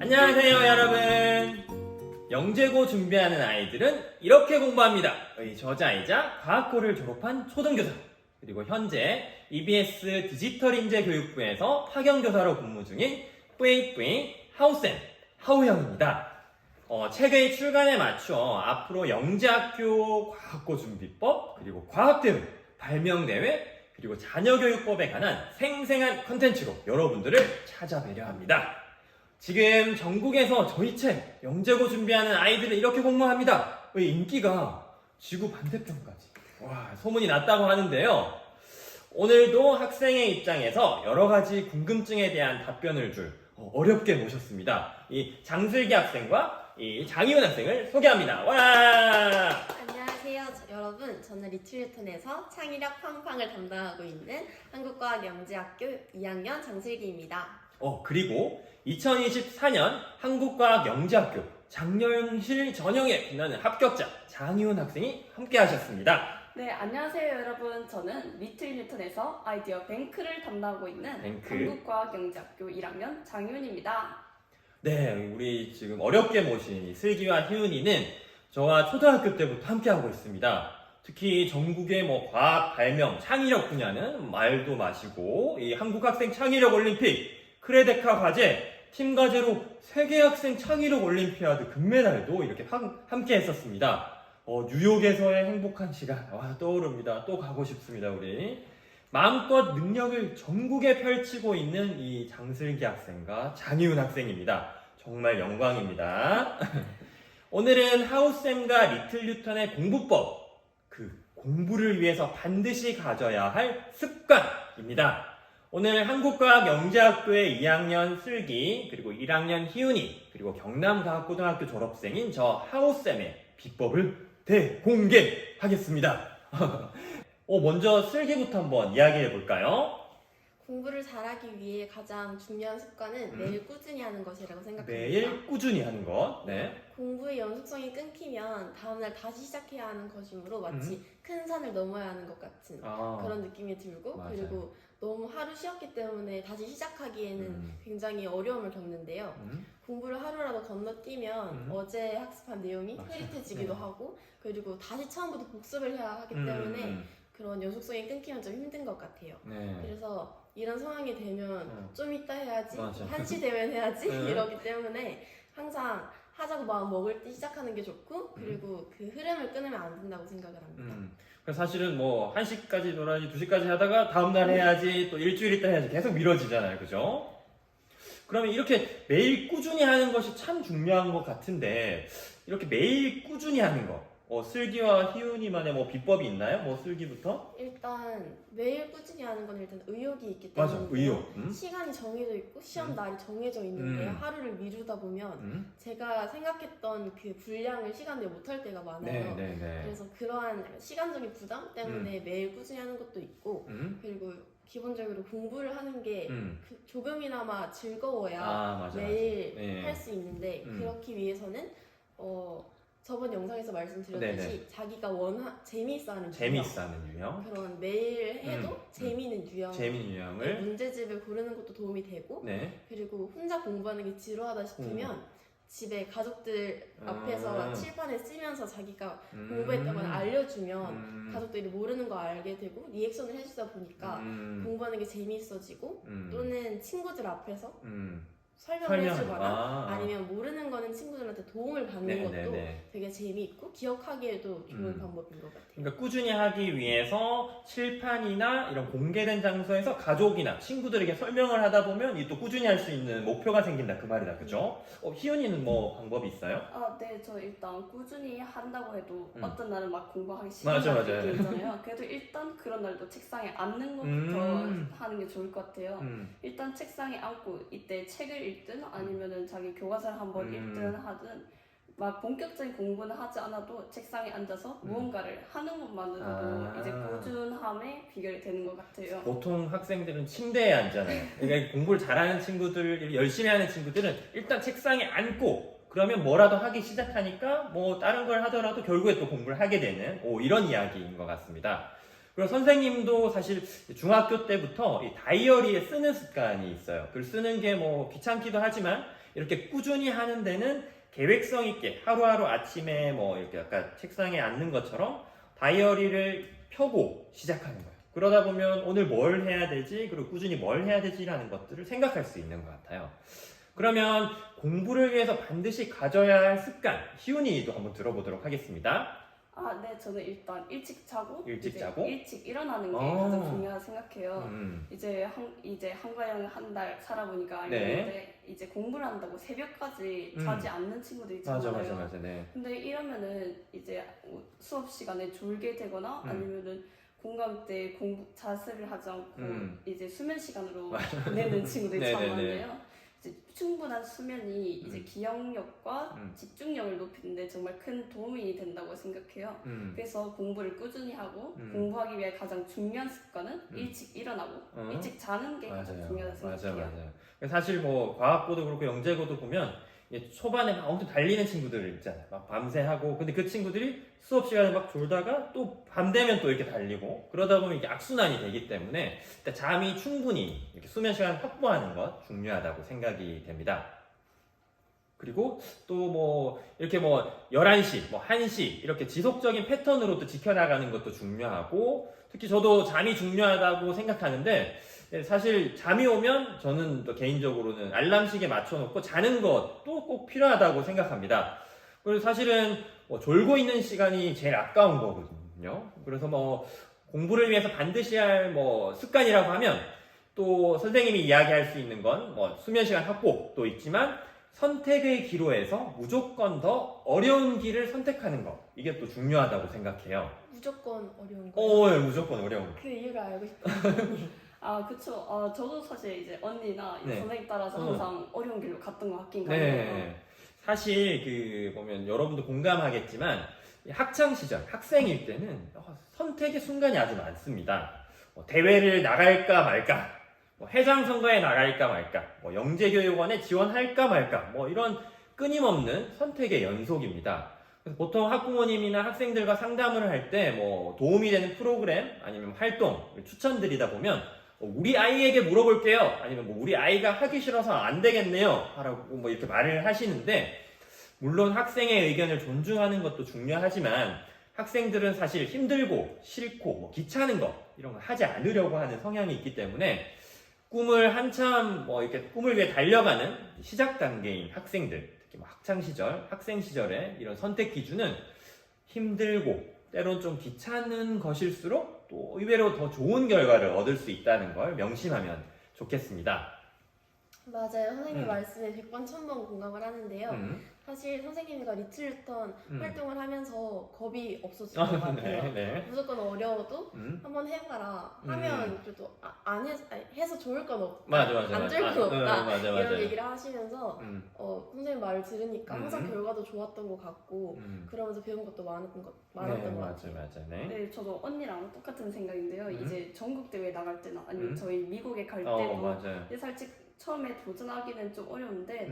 안녕하세요 여러분. 영재고 준비하는 아이들은 이렇게 공부합니다. 의 저자이자 과학고를 졸업한 초등교사, 그리고 현재 EBS 디지털인재교육부에서 파견교사로 근무 중인 뿌잉뿌잉 하우쌤, 하우형입니다. 책의 출간에 맞춰 앞으로 영재학교 과학고 준비법, 그리고 과학대회, 발명대회, 그리고 자녀교육법에 관한 생생한 컨텐츠로 여러분들을 찾아뵈려 합니다. 지금 전국에서 저희 책 영재고 준비하는 아이들을 이렇게 공부합니다. 인기가 지구 반대편까지 소문이 났다고 하는데요. 오늘도 학생의 입장에서 여러 가지 궁금증에 대한 답변을 줄 어렵게 모셨습니다. 이 장슬기 학생과 이 장희훈 학생을 소개합니다. 와! 안녕하세요 여러분, 저는 리틀뉴턴에서 창의력 팡팡을 담당하고 있는 한국과학영재학교 2학년 장슬기입니다. 그리고 2024년 한국과학영재학교 장년실 전형에 빛나는 합격자 장희훈 학생이 함께 하셨습니다. 네, 안녕하세요 여러분. 저는 리틀뉴턴에서 아이디어 뱅크를 담당하고 있는 뱅크. 한국과학영재학교 1학년 장윤입니다. 네, 우리 지금 어렵게 모신 이 슬기와 희훈이는 저와 초등학교 때부터 함께하고 있습니다. 특히 전국의 과학, 발명, 창의력 분야는 말도 마시고 이 한국학생 창의력 올림픽, 크레데카 과제, 팀 과제로 세계학생 창의력 올림피아드 금메달도 이렇게 함께 했었습니다. 뉴욕에서의 행복한 시간 떠오릅니다. 또 가고 싶습니다. 우리 마음껏 능력을 전국에 펼치고 있는 이 장슬기 학생과 장희훈 학생입니다. 정말 영광입니다. 오늘은 하우쌤과 리틀뉴턴의 공부법, 그 공부를 위해서 반드시 가져야 할 습관입니다. 오늘 한국과학영재학교의 2학년 슬기, 그리고 1학년 희훈이, 그리고 경남과학고등학교 졸업생인 저 하우쌤의 비법을 대공개하겠습니다. 먼저 슬기부터 한번 이야기해 볼까요? 공부를 잘하기 위해 가장 중요한 습관은 매일 꾸준히 하는 것이라고 생각합니다. 매일 꾸준히 하는 것. 네. 공부의 연속성이 끊기면 다음날 다시 시작해야 하는 것이므로 마치 큰 산을 넘어야 하는 것 같은 그런 느낌이 들고, 맞아요. 그리고 너무 하루 쉬었기 때문에 다시 시작하기에는 굉장히 어려움을 겪는데요. 공부를 하루라도 건너뛰면 어제 학습한 내용이 맞아요. 흐릿해지기도 네. 하고, 그리고 다시 처음부터 복습을 해야 하기 때문에 그런 연속성이 끊기면 좀 힘든 것 같아요. 네. 그래서 이런 상황이 되면 좀 이따 해야지, 맞아. 1시 되면 해야지 네. 이러기 때문에 항상 하자고 마음 먹을 때 시작하는 게 좋고, 그리고 그 흐름을 끊으면 안 된다고 생각을 합니다. 그래서 사실은 1시까지 놀아야지, 2시까지 하다가 다음날 해야지, 또 일주일 있다 해야지 계속 미뤄지잖아요. 그죠? 그러면 이렇게 매일 꾸준히 하는 것이 참 중요한 것 같은데, 이렇게 매일 꾸준히 하는 거, 슬기와 희훈이만의 비법이 있나요? 슬기부터? 일단 매일 꾸준히 하는 건 일단 의욕이 있기 때문에 맞아, 의욕. 시간이 정해져 있고 시험 날이 정해져 있는데 하루를 미루다 보면 제가 생각했던 그 분량을 시간 내에 못할 때가 많아요. 네. 그래서 그러한 시간적인 부담 때문에 매일 꾸준히 하는 것도 있고, 그리고 기본적으로 공부를 하는 게 조금이나마 즐거워야 맞아. 매일 네. 할 수 있는데, 그렇기 위해서는 저번 영상에서 말씀드렸듯이 네네. 자기가 재미있어 하는 재미있어 하는 유형. 그런 매일 해도 재미있는 유형, 재미있는 유형을. 문제집을 고르는 것도 도움이 되고, 네. 그리고 혼자 공부하는 게 지루하다 싶으면 집에 가족들 앞에서 칠판에 쓰면서 자기가 공부했던 걸 알려주면 가족들이 모르는 거 알게 되고 리액션을 해주다 보니까 공부하는 게 재미있어지고, 또는 친구들 앞에서 설명을 해주거나 아니면 모르는 거는 친구들한테 도움을 받는 것도 되게 재미있고 기억하기에도 좋은 방법인 것 같아요. 그러니까 꾸준히 하기 위해서 칠판이나 이런 공개된 장소에서 가족이나 친구들에게 설명을 하다 보면 이 또 꾸준히 할 수 있는 목표가 생긴다, 그 말이다. 그죠? 희연이는 방법이 있어요? 네, 저 일단 꾸준히 한다고 해도 어떤 날은 막 공부하기 맞아, 싫은 맞아요. 날도 있잖아요. 그래도 일단 그런 날도 책상에 앉는 것부터 하는 게 좋을 것 같아요. 일단 책상에 앉고 이때 책을 읽든 아니면은 자기 교과서를 한번 읽든 하든 막 본격적인 공부는 하지 않아도 책상에 앉아서 무언가를 하는 것만으로도 이제 꾸준함의 비결이 되는 것 같아요. 보통 학생들은 침대에 앉잖아요. 그러니까 공부를 잘하는 친구들, 열심히 하는 친구들은 일단 책상에 앉고 그러면 뭐라도 하기 시작하니까 다른 걸 하더라도 결국에 또 공부를 하게 되는 이런 이야기인 것 같습니다. 그리고 선생님도 사실 중학교 때부터 이 다이어리에 쓰는 습관이 있어요. 글 쓰는 게 뭐 귀찮기도 하지만 이렇게 꾸준히 하는 데는 계획성 있게 하루하루 아침에 뭐 이렇게 약간 책상에 앉는 것처럼 다이어리를 펴고 시작하는 거예요. 그러다 보면 오늘 뭘 해야 되지, 그리고 꾸준히 뭘 해야 되지라는 것들을 생각할 수 있는 것 같아요. 그러면 공부를 위해서 반드시 가져야 할 습관, 희훈이도 한번 들어보도록 하겠습니다. 네, 저는 일단 일찍 자고 일찍 이제 자고? 일찍 일어나는 게 어. 가장 중요하다 생각해요. 이제 한가영 한 달 살아보니까 네. 알겠는데 이제 공부를 한다고 새벽까지 자지 않는 친구들 있잖아요. 맞아. 네. 근데 이러면은 이제 수업 시간에 졸게 되거나 아니면은 공강 때 자습을 하지 않고 이제 수면 시간으로 보내는 친구들이 참 네네네. 많은데요. 이제 충분한 수면이 이제 기억력과 집중력을 높이는데 정말 큰 도움이 된다고 생각해요. 그래서 공부를 꾸준히 하고 공부하기 위해 가장 중요한 습관은 일찍 일어나고 일찍 자는 게 가장 중요하다고 생각해요. 맞아요. 사실 뭐 과학고도 그렇고 영재고도 보면 이게 초반에 막 엄청 달리는 친구들 있잖아요. 막 밤새 하고, 근데 그 친구들이 수업 시간에 막 졸다가 또 밤 되면 또 이렇게 달리고, 그러다 보면 이게 악순환이 되기 때문에 일단 잠이 충분히 이렇게 수면 시간을 확보하는 것 중요하다고 생각이 됩니다. 그리고 또 뭐 이렇게 뭐 11시, 뭐 1시 이렇게 지속적인 패턴으로도 지켜나가는 것도 중요하고, 특히 저도 잠이 중요하다고 생각하는데 사실 잠이 오면 저는 또 개인적으로는 알람시계 맞춰놓고 자는 것도 꼭 필요하다고 생각합니다. 그리고 사실은 뭐 졸고 있는 시간이 제일 아까운 거거든요. 그래서 뭐 공부를 위해서 반드시 할 뭐 습관이라고 하면 또 선생님이 이야기할 수 있는 건 뭐 수면 시간 확보도 있지만 선택의 기로에서 무조건 더 어려운 길을 선택하는 거, 이게 또 중요하다고 생각해요. 무조건 어려운 거예요. 네, 무조건 어려운 거. 그 이유를 알고 싶어요. 그쵸. 저도 사실 이제 언니나 네. 선생님 따라서 항상 어려운 길로 갔던 것 같긴 네. 하네요. 사실 그 보면 여러분도 공감하겠지만 학창 시절 학생일 때는 선택의 순간이 아주 많습니다. 뭐 대회를 나갈까 말까, 뭐 회장 선거에 나갈까 말까, 뭐 영재교육원에 지원할까 말까, 뭐 이런 끊임없는 선택의 연속입니다. 그래서 보통 학부모님이나 학생들과 상담을 할 때 뭐 도움이 되는 프로그램 아니면 활동 추천드리다 보면 우리 아이에게 물어볼게요, 아니면 뭐 우리 아이가 하기 싫어서 안 되겠네요 라고 뭐 이렇게 말을 하시는데, 물론 학생의 의견을 존중하는 것도 중요하지만 학생들은 사실 힘들고 싫고 뭐 귀찮은 거 이런 거 하지 않으려고 하는 성향이 있기 때문에 꿈을 한참 뭐 이렇게 꿈을 위해 달려가는 시작 단계인 학생들, 특히 뭐 학창 시절, 학생 시절의 이런 선택 기준은 힘들고 때론 좀 귀찮은 것일수록 또 의외로 더 좋은 결과를 얻을 수 있다는 걸 명심하면 좋겠습니다. 맞아요. 선생님 말씀에 100번 1000번 공감을 하는데요. 사실 선생님과 리틀턴 활동을 하면서 겁이 없어진 것 같아요. 네. 무조건 어려워도 한번 해봐라 하면 그래도 해서 좋을 건 없다, 안 좋을 건 없다, 이런 얘기를 하시면서 선생님 말을 들으니까 항상 결과도 좋았던 것 같고 그러면서 배운 것도 많았던 것 같아요. 맞아요. 네, 저도 언니랑 똑같은 생각인데요. 이제 전국 대회 나갈 때나 아니면 저희 미국에 갈 때도 살짝 처음에 도전하기는 좀 어려운데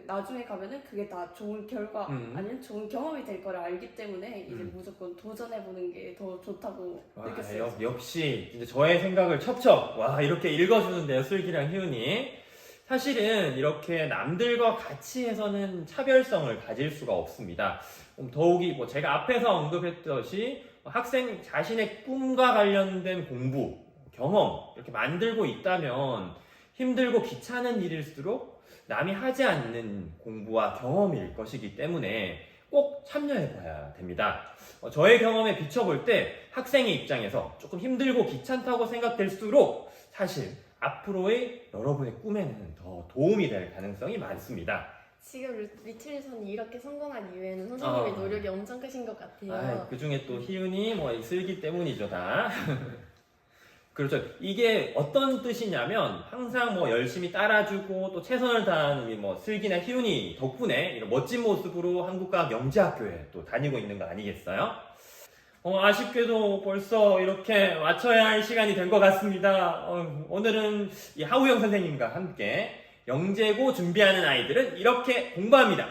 나중에 가면은 그게 다 좋은 결과 아니면 좋은 경험이 될 거를 알기 때문에 이제 무조건 도전해보는 게 더 좋다고 느꼈어요. 역시 이제 저의 생각을 첩첩 이렇게 읽어주는데요, 슬기랑 희훈이. 사실은 이렇게 남들과 같이 해서는 차별성을 가질 수가 없습니다. 더욱이 뭐 제가 앞에서 언급했듯이 학생 자신의 꿈과 관련된 공부, 경험 이렇게 만들고 있다면 힘들고 귀찮은 일일수록 남이 하지 않는 공부와 경험일 것이기 때문에 꼭 참여해봐야 됩니다. 저의 경험에 비춰볼 때 학생의 입장에서 조금 힘들고 귀찮다고 생각될수록 사실 앞으로의 여러분의 꿈에는 더 도움이 될 가능성이 많습니다. 지금 리틀선이 이렇게 성공한 이유에는 선생님의 노력이 엄청 크신 것 같아요. 그 중에 또 희훈이 뭐 슬기 때문이죠, 다. 그렇죠. 이게 어떤 뜻이냐면 항상 뭐 열심히 따라주고 또 최선을 다하는 뭐 슬기나 희훈이 덕분에 이런 멋진 모습으로 한국과학 영재학교에 또 다니고 있는 거 아니겠어요? 아쉽게도 벌써 이렇게 마쳐야 할 시간이 된 것 같습니다. 오늘은 이 하우영 선생님과 함께 영재고 준비하는 아이들은 이렇게 공부합니다.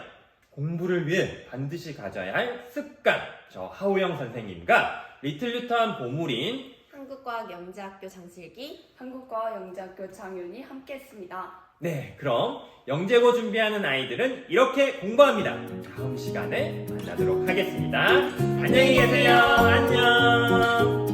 공부를 위해 반드시 가져야 할 습관, 저 하우영 선생님과 리틀 뉴턴 보물인 한국과학영재학교 장슬기 한국과학영재학교 장윤이 함께했습니다. 네, 그럼 영재고 준비하는 아이들은 이렇게 공부합니다. 다음 시간에 만나도록 하겠습니다. 안녕히 계세요. 안녕.